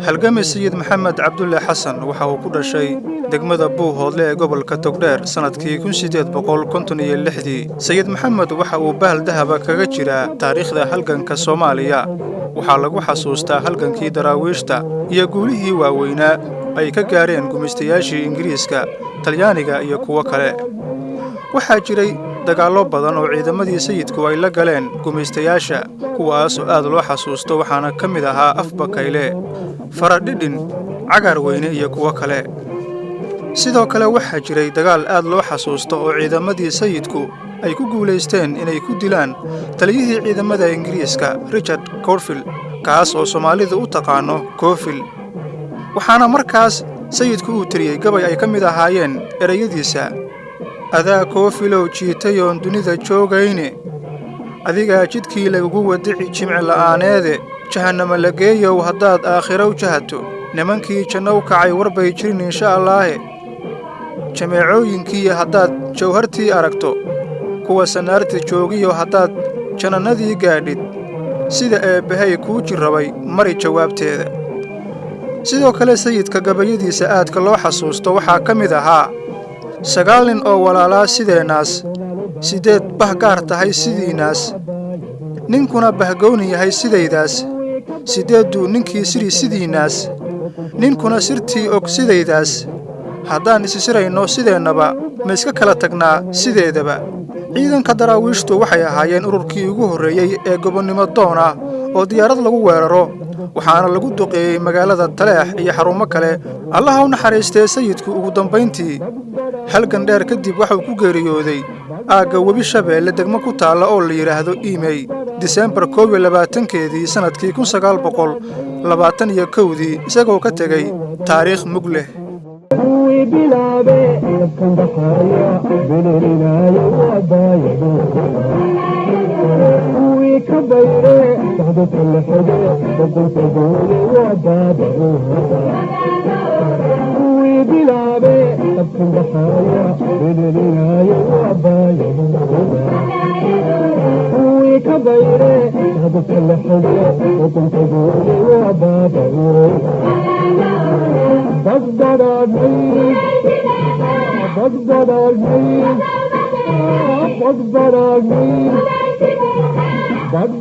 halgamay sayid maxamed cabdulle xasan waxa uu ku dhashay degmada buuhoodle ee gobolka togdheer sanadkii 1856 sayid maxamed waxa uu bahal dahaba kaga jiraa taariikhda halganka Soomaaliya waxa lagu xasuustaa halgankii daraawiishta iyo guulihii waaweynaa ay ka gaareen gumaystayaashii Ingiriiska Talyaaniga iyo kuwa kale waxaa jiray dagaallo badan oo ciidamadii sayidku ay la galeen gumaystayaasha kuwaas oo aad loo xasuusto waxaana ka mid ahaa Afbakayle Faradhidhin Cagar Weyne iyo kuwa kale sidoo kale waxaa jiray dagaal aad loo xasuusto oo ciidamadii sayidku ay ku guuleysteen inay ku dilaan taliyihii ciidamada Ingiriiska Richard Courfield kaas oo Soomaalidu u taqaano Courfield waxaana markaas sayidku uu tiriyay gabay ay ka mid ahaayeen erayadiisa adaa Courfield jiitayoon dunida joogayne adiga jidkii lagu wadici jimci la'aaneede jahannama la geeyo haddaad aakhiro u jahato nimankii janno u kacay warbay jirin insha Allah jameecooyinkii haddaad jawhartii aragto kuwa sanaarta joogiyo haddaad janannadii gaadhid sida eebbahay kuu jirrabay mari jawaabteeda sidoo kale sayidka gabayadiisa aadka loo xasuusto waxaa ka mid ahaa 9 nin oo walaalaa sideenaas 8 bahgaar tahay sidiinaas ninkuna bahgooni yahay sidaydaas 8 ninkii sidiinaas ninkuna sirtii og sidaydaas haddaan isirayno sideennaba ma iska kala tagnaa sideedaba ciidanka daraawiishtu waxay ahaayeen ururkii ugu horreeyay ee gobonnimo doona oo diyaarad lagu weeraro waxaana lagu duqeeyay magaalada Taleex iyo xarumo kale Allah u naxariistay sayidku ugu dambeyntii halgan dheer kadib waxa uu ku geeriyooday aaga Webi Shabeelle degmo ku taala oo la yiraahdo Imey December 22 sanadkii 1921 isagoo ka tagay taariikh mug leh bilabe kan baxaya bilirinayo wabaydo wi ka bayre sahdo kale xide dadka goole wabado wi bilabe kan baxaya bilirinayo wabaydo wi ka bayre sahdo kale xide dadka goole wabado Bad